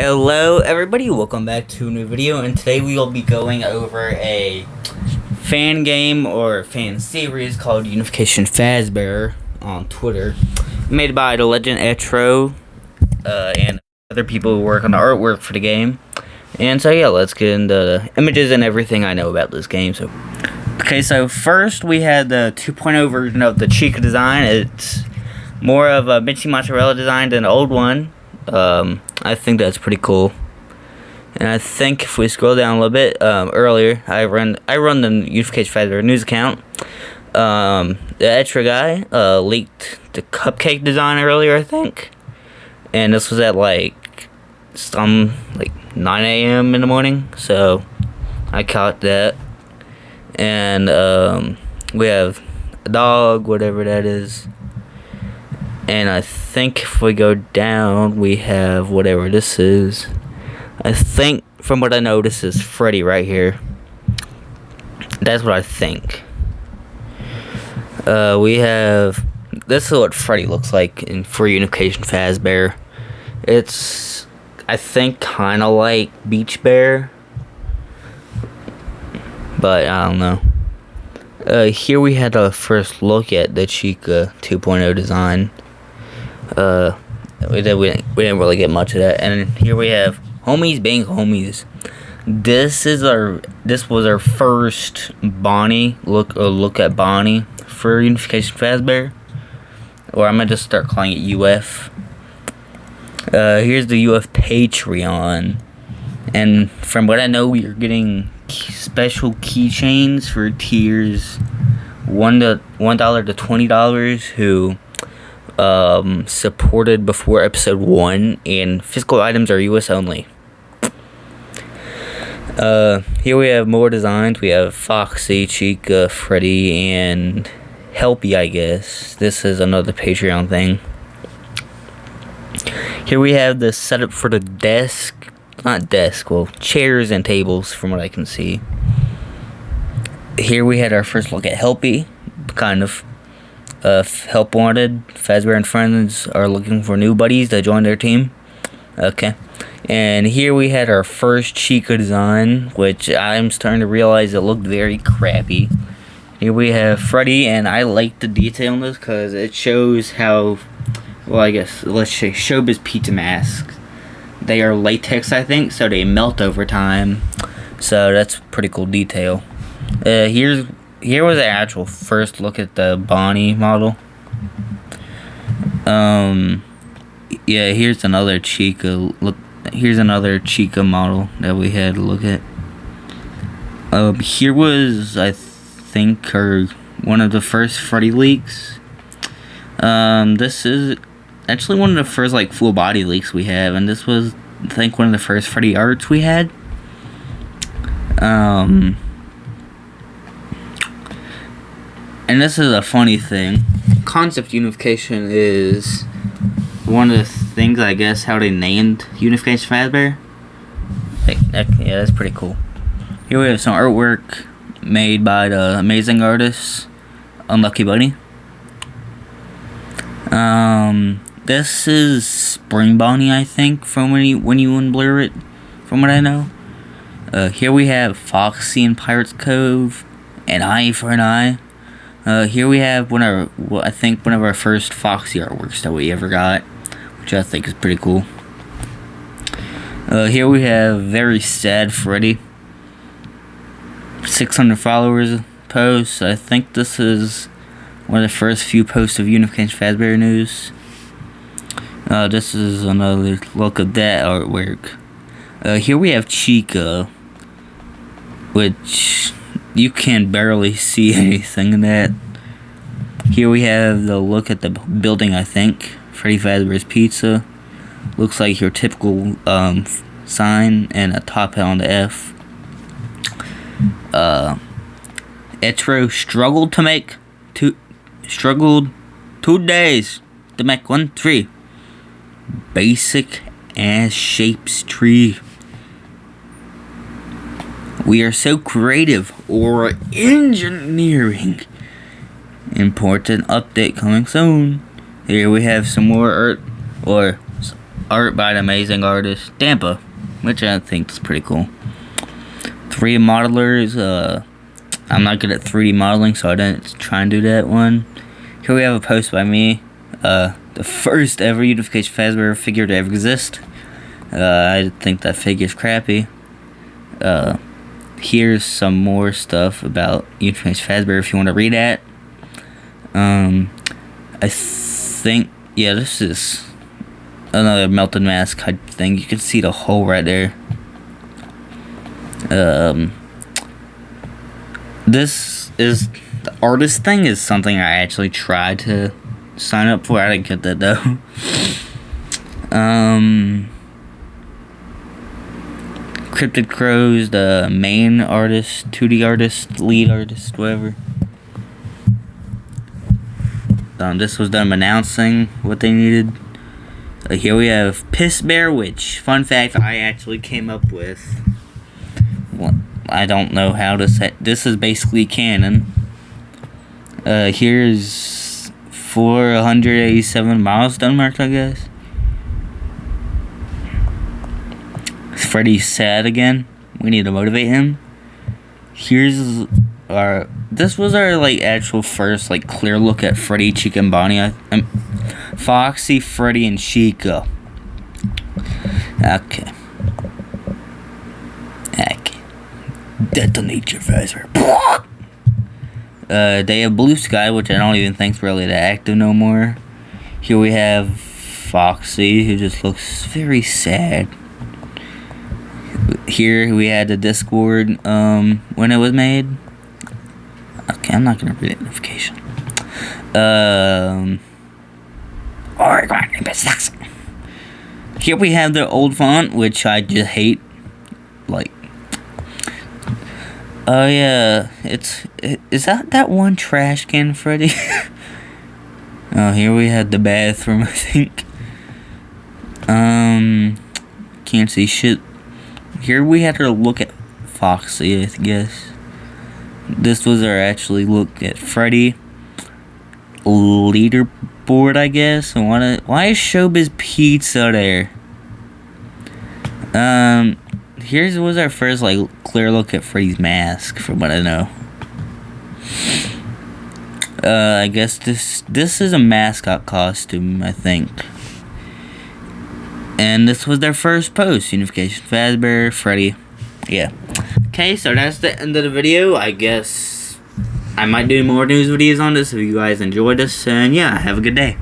Hello everybody, welcome back to a new video, and today we will be going over a fan game or fan series called Unification Fazbear on Twitter, made by the legend Etro and other people who work on the artwork for the game. And so yeah, let's get into the images and everything I know about this game. So first we had the 2.0 version of the Chica design. It's more of a Minchy Mozzarella design than the old one. I think that's pretty cool. And I think if we scroll down a little bit, earlier I run the Unification Fazbear news account. The extra guy leaked the cupcake design earlier, I think, and this was at like 9 a.m. in the morning, so I caught that. And we have a dog, whatever that is. And I think if we go down, we have whatever this is. I think, from what I know, this is Freddy right here. That's what I think. We have... This is what Freddy looks like for Unification Fazbear. It's, I think, kind of like Beach Bear. But, I don't know. Here we had a first look at the Chica 2.0 design. We didn't really get much of that. And here we have homies being homies. This was our first Bonnie look at Bonnie for Unification Fazbear, or I'm gonna just start calling it UF. Here's the UF Patreon, and from what I know, we are getting special keychains for tiers $1 to $20 who supported before episode 1, and physical items are US only. Here we have more designs. We have Foxy, Chica, Freddy, and Helpy, I guess. This is another Patreon thing. Here we have the setup for the chairs and tables, from what I can see. Here we had our first look at Helpy, kind of. Help wanted. Fazbear and friends are looking for new buddies to join their team. Okay. And here we had our first Chica design, which I'm starting to realize it looked very crappy. Here we have Freddy, and I like the detail in this because it shows how, well, I guess, let's say, showbiz pizza masks. They are latex, I think, so they melt over time. So that's pretty cool detail. Here was the actual first look at the Bonnie model. Yeah, here's another Chica look. Here's another Chica model that we had to look at. Here was, I think, one of the first Freddy leaks. This is actually one of the first full body leaks we have, and this was, I think, one of the first Freddy arts we had. And this is a funny thing. Concept unification is one of the things, I guess, how they named Unification Fazbear. Yeah, that's pretty cool. Here we have some artwork made by the amazing artist Unlucky Bunny. This is Spring Bonnie, I think, from when you unblur it, from what I know. Here we have Foxy in Pirate's Cove, an eye for an eye. Here we have I think one of our first Foxy artworks that we ever got, which I think is pretty cool. Here we have very sad Freddy. 600 followers post. I think this is one of the first few posts of Unification Fazbear news. This is another look at that artwork. Here we have Chica, which you can barely see anything in that. Here we have the look at the building, I think. Freddy Fazbear's Pizza. Looks like your typical sign and a top hat on the F. Etro struggled 2 days to make 1 tree. Basic ass shapes tree. We are so creative, or engineering. Important update coming soon. Here we have some more art, or art by an amazing artist, Dampa, which I think is pretty cool. 3D modelers, I'm not good at 3D modeling, so I didn't try and do that one. Here we have a post by me, the first ever Unification fazbear figure to ever exist. I think that figure's crappy. Here's some more stuff about Unification fazbear if you want to read that. I think, yeah, this is another melted mask type thing. You can see the hole right there. This is the artist thing is something I actually tried to sign up for. I didn't get that though. Cryptid Crows, the main artist, 2D artist, lead artist, whatever. This was them announcing what they needed. Here we have fazbear, which, fun fact, I actually came up with. Well, I don't know how to say. This is basically canon. Here's 487 milestone marks, I guess. Freddy's sad again. We need to motivate him. Here's our. This was our like actual first like clear look at Freddy, Chica, and Bonnie. Foxy, Freddy, and Chica. Okay. Detonate your visor. They have Blue Sky, which I don't even think's really that active no more. Here we have Foxy, who just looks very sad. Here we had the Discord when it was made. Okay, I'm not gonna read it. Unification. Here we have the old font, which I just hate. Like, oh yeah, is that one trash can, Freddy? Oh, here we had the bathroom, I think. Can't see shit. Here we had to look at Foxy, I guess. This was our actually look at Freddy. Leaderboard, I guess. Why is Showbiz Pizza there? Here's was our first like clear look at Freddy's mask, from what I know. I guess this is a mascot costume, I think. And this was their first post, Unification fazbear, Freddy. Yeah. Okay, so that's the end of the video. I guess I might do more news videos on this if you guys enjoyed this. And yeah, have a good day.